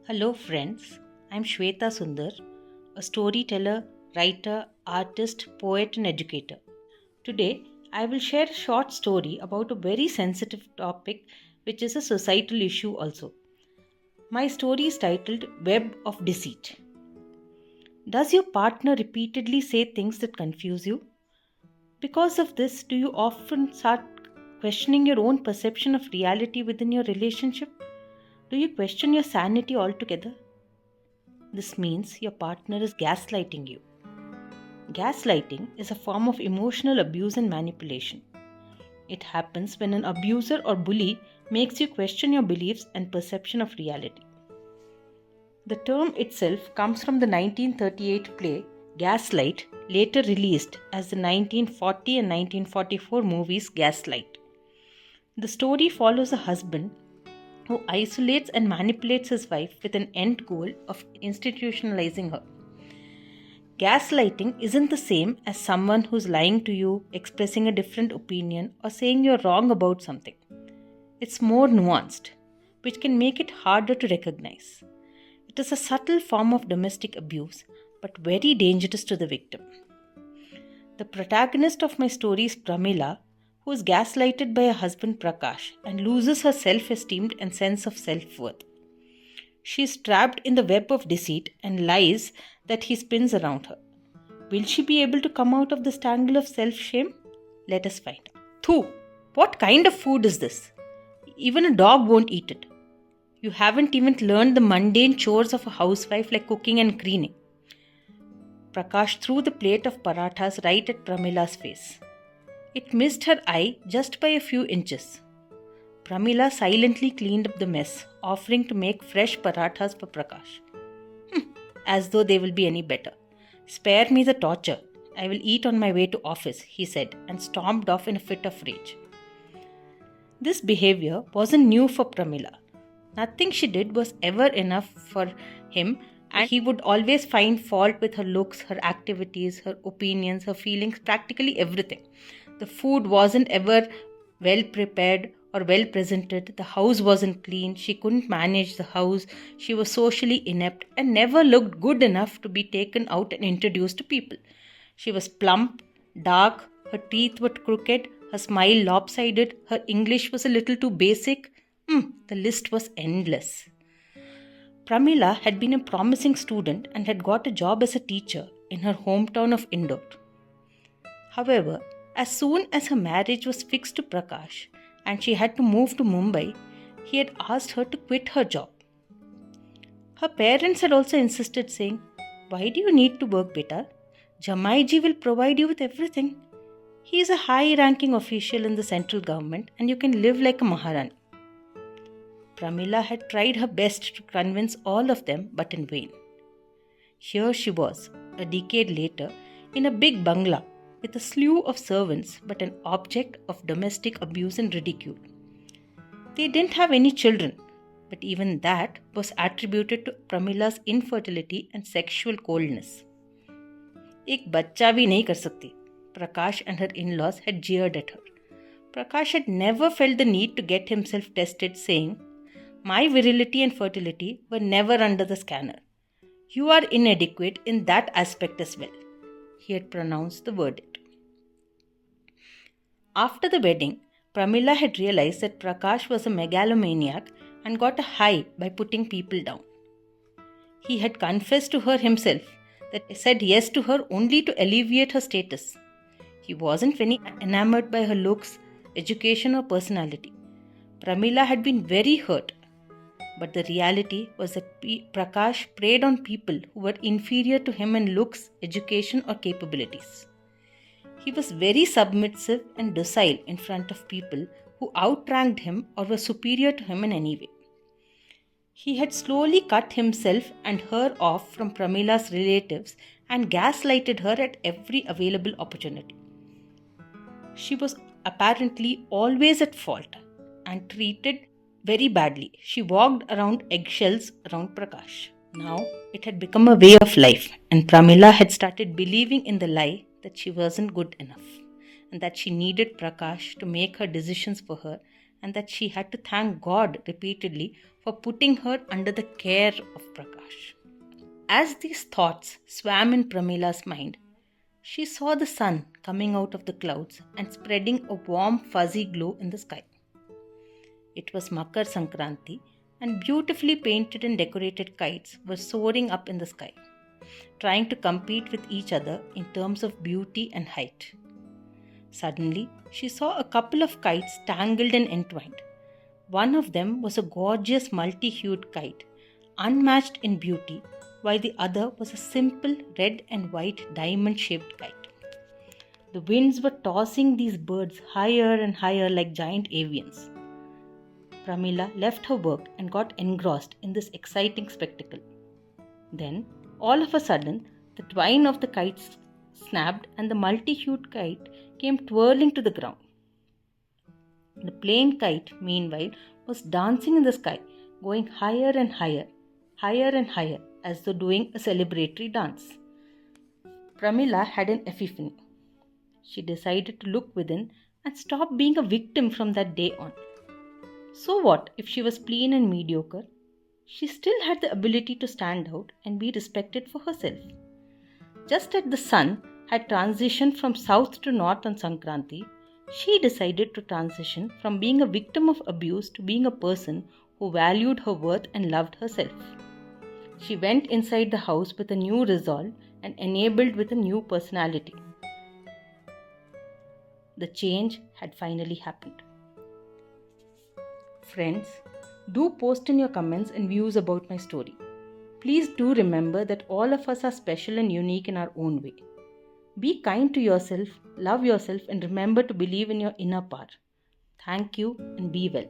Hello, friends. I'm Shweta Sundar, a storyteller, writer, artist, poet, and educator. Today, I will share a short story about a very sensitive topic, which is a societal issue also. My story is titled Web of Deceit. Does your partner repeatedly say things that confuse you? Because of this, do you often start questioning your own perception of reality within your relationship? Do you question your sanity altogether? This means your partner is gaslighting you. Gaslighting is a form of emotional abuse and manipulation. It happens when an abuser or bully makes you question your beliefs and perception of reality. The term itself comes from the 1938 play Gaslight, later released as the 1940 and 1944 movies Gaslight. The story follows a husband who isolates and manipulates his wife with an end goal of institutionalizing her. Gaslighting isn't the same as someone who's lying to you, expressing a different opinion, or saying you're wrong about something. It's more nuanced, which can make it harder to recognize. It is a subtle form of domestic abuse, but very dangerous to the victim. The protagonist of my story is Pramila, who is gaslighted by her husband Prakash and loses her self esteem and sense of self worth. She is trapped in the web of deceit and lies that he spins around her. Will she be able to come out of this tangle of self-shame? Let us find out. Thu, what kind of food is this? Even a dog won't eat it. You haven't even learned the mundane chores of a housewife like cooking and cleaning. Prakash threw the plate of parathas right at Pramila's face. It missed her eye just by a few inches. Pramila silently cleaned up the mess, offering to make fresh parathas for Prakash. As though they will be any better. Spare me the torture. I will eat on my way to office, he said, and stormed off in a fit of rage. This behavior wasn't new for Pramila. Nothing she did was ever enough for him, and he would always find fault with her looks, her activities, her opinions, her feelings, practically everything. The food wasn't ever well prepared or well presented, the house wasn't clean, she couldn't manage the house, she was socially inept and never looked good enough to be taken out and introduced to people. She was plump, dark, her teeth were crooked, her smile lopsided, her English was a little too basic. The list was endless. Pramila had been a promising student and had got a job as a teacher in her hometown of Indore. However, as soon as her marriage was fixed to Prakash, and she had to move to Mumbai, he had asked her to quit her job. Her parents had also insisted, saying, "Why do you need to work, beta? Jamaiji will provide you with everything. He is a high-ranking official in the central government and you can live like a Maharani." Pramila had tried her best to convince all of them, but in vain. Here she was, a decade later, in a big bungalow, with a slew of servants but an object of domestic abuse and ridicule. They didn't have any children, but even that was attributed to Pramila's infertility and sexual coldness. एक बच्चा भी नहीं कर सकती, Prakash and her in-laws had jeered at her. Prakash had never felt the need to get himself tested, saying, "My virility and fertility were never under the scanner. You are inadequate in that aspect as well." He had pronounced the verdict. After the wedding, Pramila had realized that Prakash was a megalomaniac and got a high by putting people down. He had confessed to her himself that he said yes to her only to alleviate her status. He wasn't very enamored by her looks, education, or personality. Pramila had been very hurt. But the reality was that Prakash preyed on people who were inferior to him in looks, education, or capabilities. He was very submissive and docile in front of people who outranked him or were superior to him in any way. He had slowly cut himself and her off from Pramila's relatives and gaslighted her at every available opportunity. She was apparently always at fault and treated very badly. She walked around eggshells around Prakash. Now it had become a way of life, and Pramila had started believing in the lie that she wasn't good enough and that she needed Prakash to make her decisions for her and that she had to thank God repeatedly for putting her under the care of Prakash. As these thoughts swam in Pramila's mind, she saw the sun coming out of the clouds and spreading a warm, fuzzy glow in the sky. It was Makar Sankranti, and beautifully painted and decorated kites were soaring up in the sky, trying to compete with each other in terms of beauty and height. Suddenly, she saw a couple of kites tangled and entwined. One of them was a gorgeous multi-hued kite, unmatched in beauty, while the other was a simple red and white diamond-shaped kite. The winds were tossing these birds higher and higher like giant avians. Pramila left her work and got engrossed in this exciting spectacle. Then, all of a sudden, the twine of the kites snapped and the multi-hued kite came twirling to the ground. The plain kite, meanwhile, was dancing in the sky, going higher and higher, higher and higher, as though doing a celebratory dance. Pramila had an epiphany. She decided to look within and stop being a victim from that day on. So what if she was plain and mediocre? She still had the ability to stand out and be respected for herself. Just as the sun had transitioned from south to north on Sankranti, she decided to transition from being a victim of abuse to being a person who valued her worth and loved herself. She went inside the house with a new resolve and enabled with a new personality. The change had finally happened. Friends, do post in your comments and views about my story. Please do remember that all of us are special and unique in our own way. Be kind to yourself, love yourself, and remember to believe in your inner power. Thank you and be well.